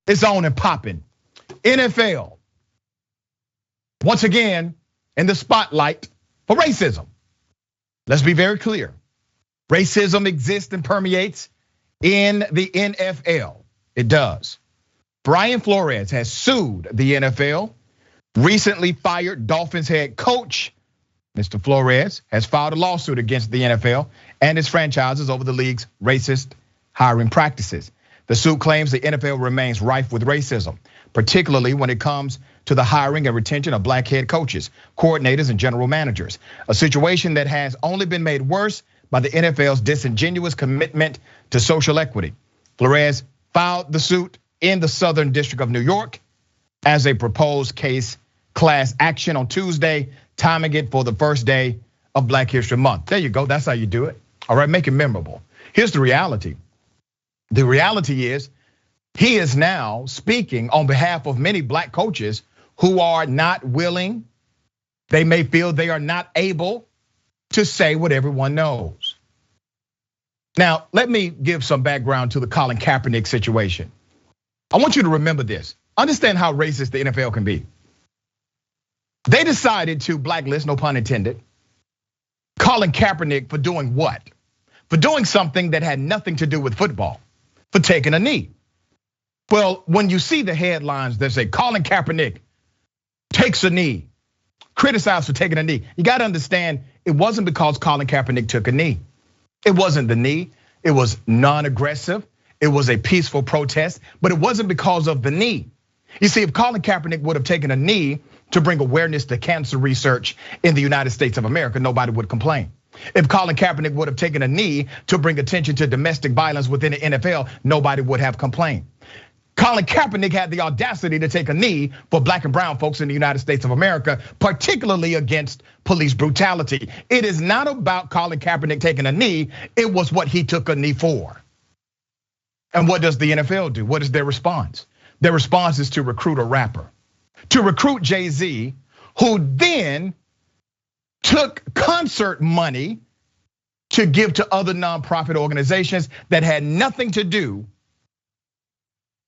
It's on and popping. NFL, once again, in the spotlight for racism. Let's be very clear. Racism exists and permeates in the NFL. It does. Brian Flores has sued the NFL. Recently fired Dolphins head coach, Mr. Flores, has filed a lawsuit against the NFL and its franchises over the league's racist hiring practices. The suit claims the NFL remains rife with racism, particularly when it comes to the hiring and retention of black head coaches, coordinators, and general managers. A situation that has only been made worse by the NFL's disingenuous commitment to social equity. Flores filed the suit in the Southern District of New York as a proposed class action on Tuesday, timing it for the first day of Black History Month. There you go, that's how you do it. All right, make it memorable. Here's the reality. The reality is, he is now speaking on behalf of many black coaches who are not willing, they may feel they are not able to say what everyone knows. Now, let me give some background to the Colin Kaepernick situation. I want you to remember this. Understand how racist the NFL can be. They decided to blacklist, no pun intended, Colin Kaepernick for doing what? For doing something that had nothing to do with football, for taking a knee. Well, when you see the headlines that say Colin Kaepernick takes a knee, criticized for taking a knee, you gotta understand it wasn't because Colin Kaepernick took a knee. It wasn't the knee, it was non-aggressive, it was a peaceful protest, but it wasn't because of the knee. You see, if Colin Kaepernick would have taken a knee to bring awareness to cancer research in the United States of America, nobody would complain. If Colin Kaepernick would have taken a knee to bring attention to domestic violence within the NFL, nobody would have complained. Colin Kaepernick had the audacity to take a knee for black and brown folks in the United States of America, particularly against police brutality. It is not about Colin Kaepernick taking a knee, it was what he took a knee for. And what does the NFL do? What is their response? Their response is to recruit a rapper, to recruit Jay-Z, who then took concert money to give to other nonprofit organizations that had nothing to do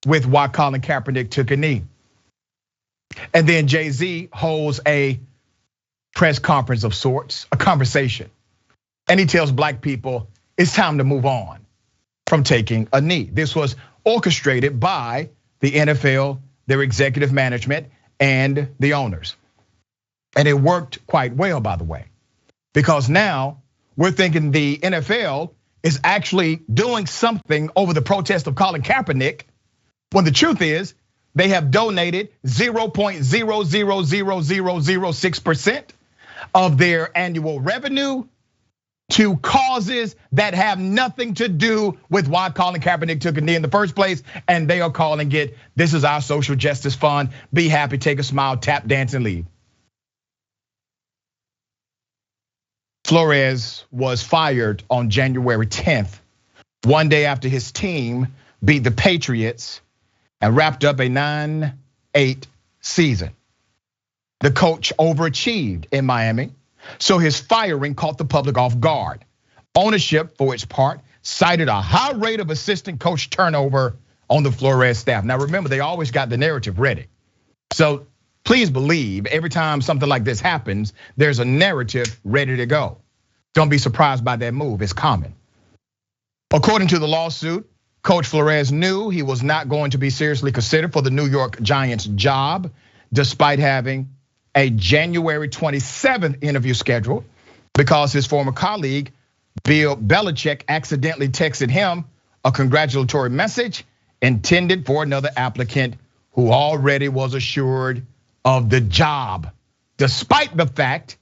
with why Colin Kaepernick took a knee. And then Jay-Z holds a press conference of sorts, a conversation. And he tells black people, it's time to move on from taking a knee. This was orchestrated by the NFL, their executive management, and the owners. And it worked quite well, by the way, because now we're thinking the NFL is actually doing something over the protest of Colin Kaepernick, when the truth is they have donated 0.000006% of their annual revenue to causes that have nothing to do with why Colin Kaepernick took a knee in the first place. And they are calling it, this is our social justice fund. Be happy, take a smile, tap, dance, and leave. Flores was fired on January 10th, one day after his team beat the Patriots and wrapped up a 9-8 season. The coach overachieved in Miami, so his firing caught the public off guard. Ownership, for its part, cited a high rate of assistant coach turnover on the Flores staff. Now remember, they always got the narrative ready. So please believe every time something like this happens, there's a narrative ready to go. Don't be surprised by that move, it's common. According to the lawsuit, Coach Flores knew he was not going to be seriously considered for the New York Giants job, despite having a January 27th interview scheduled, because his former colleague, Bill Belichick, accidentally texted him a congratulatory message intended for another applicant who already was assured of the job, despite the fact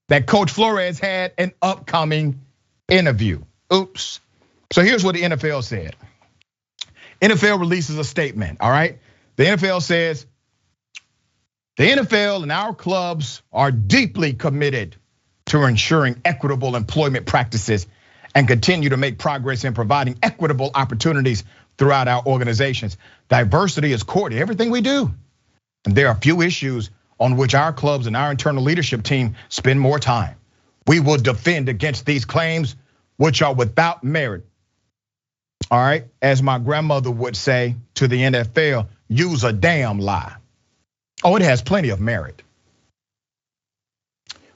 that Coach Flores had an upcoming interview. Oops. So here's what the NFL said. NFL releases a statement, all right? The NFL says, the NFL and our clubs are deeply committed to ensuring equitable employment practices and continue to make progress in providing equitable opportunities throughout our organizations. Diversity is core to everything we do. And there are few issues on which our clubs and our internal leadership team spend more time. We will defend against these claims, which are without merit. All right, as my grandmother would say to the NFL, use a damn lie. Oh, it has plenty of merit.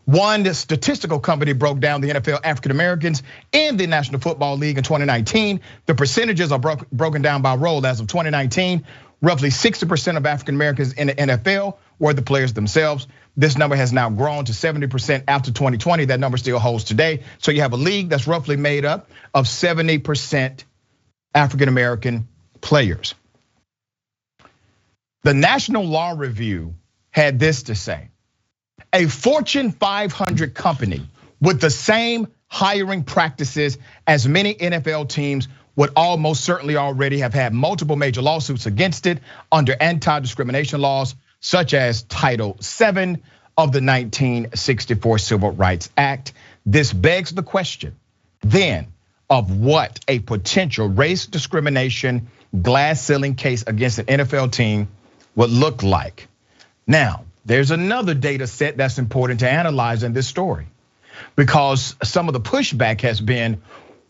One statistical company broke down the NFL African Americans in the National Football League in 2019. The percentages are broken down by role. As of 2019, roughly 60% of African Americans in the NFL were the players themselves. This number has now grown to 70% after 2020. That number still holds today. So you have a league that's roughly made up of 70% African American players. The National Law Review had this to say: a Fortune 500 company with the same hiring practices as many NFL teams would almost certainly already have had multiple major lawsuits against it under anti-discrimination laws, such as Title VII of the 1964 Civil Rights Act. This begs the question, then, of what a potential race discrimination glass ceiling case against an NFL team would look like. Now, there's another data set that's important to analyze in this story, because some of the pushback has been,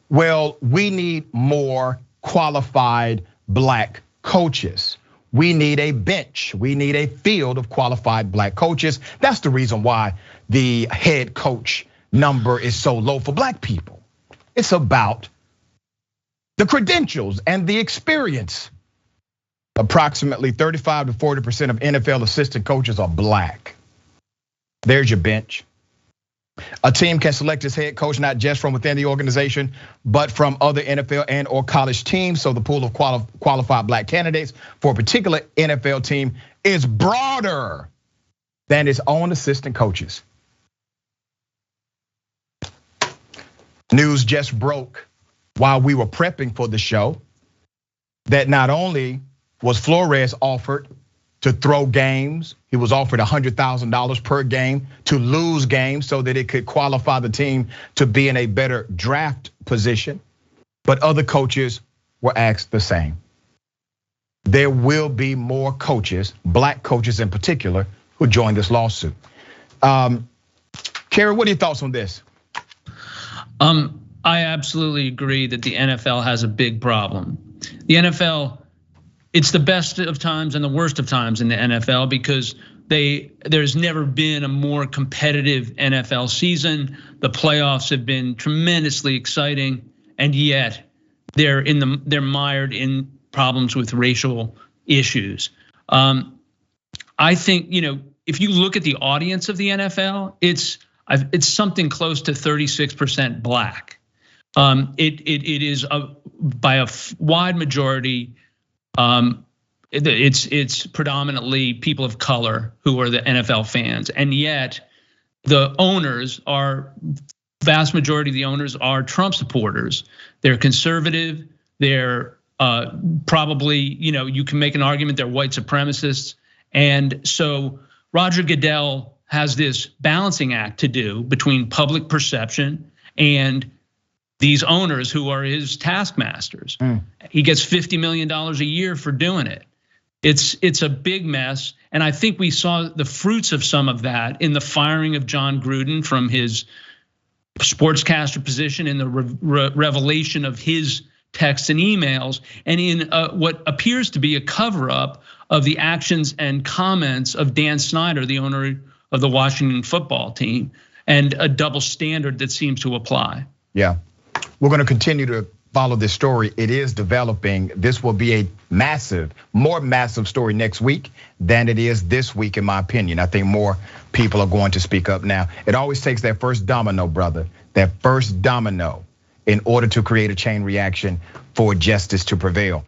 well, we need more qualified black coaches. We need a bench. We need a field of qualified black coaches. That's the reason why the head coach number is so low for black people. It's about the credentials and the experience. Approximately 35 to 40% of NFL assistant coaches are black. There's your bench. A team can select its head coach not just from within the organization, but from other NFL and or college teams. So the pool of qualified black candidates for a particular NFL team is broader than its own assistant coaches. News just broke while we were prepping for the show that not only was Flores offered to throw games, he was offered $100,000 per game to lose games so that it could qualify the team to be in a better draft position. But other coaches were asked the same. There will be more coaches, black coaches in particular, who join this lawsuit. Kary, what are your thoughts on this? I absolutely agree that the NFL has a big problem. The NFL, it's the best of times and the worst of times in the NFL because there's never been a more competitive NFL season. The playoffs have been tremendously exciting, and yet they're mired in problems with racial issues. I think, if you look at the audience of the NFL, it's something close to 36% black. It is by a wide majority. It's predominantly people of color who are the NFL fans, and yet the vast majority of the owners are Trump supporters. They're conservative. They're probably, you can make an argument they're white supremacists, and so Roger Goodell has this balancing act to do between public perception and these owners who are his taskmasters. He gets $50 million a year for doing it. It's a big mess, and I think we saw the fruits of some of that in the firing of John Gruden from his sportscaster position, in the revelation of his texts and emails, and in what appears to be a cover-up of the actions and comments of Dan Snyder, the owner of the Washington football team, and a double standard that seems to apply. Yeah, we're gonna continue to follow this story. It is developing. This will be a more massive story next week than it is this week, in my opinion. I think more people are going to speak up now. It always takes that first domino, brother, that first domino in order to create a chain reaction for justice to prevail.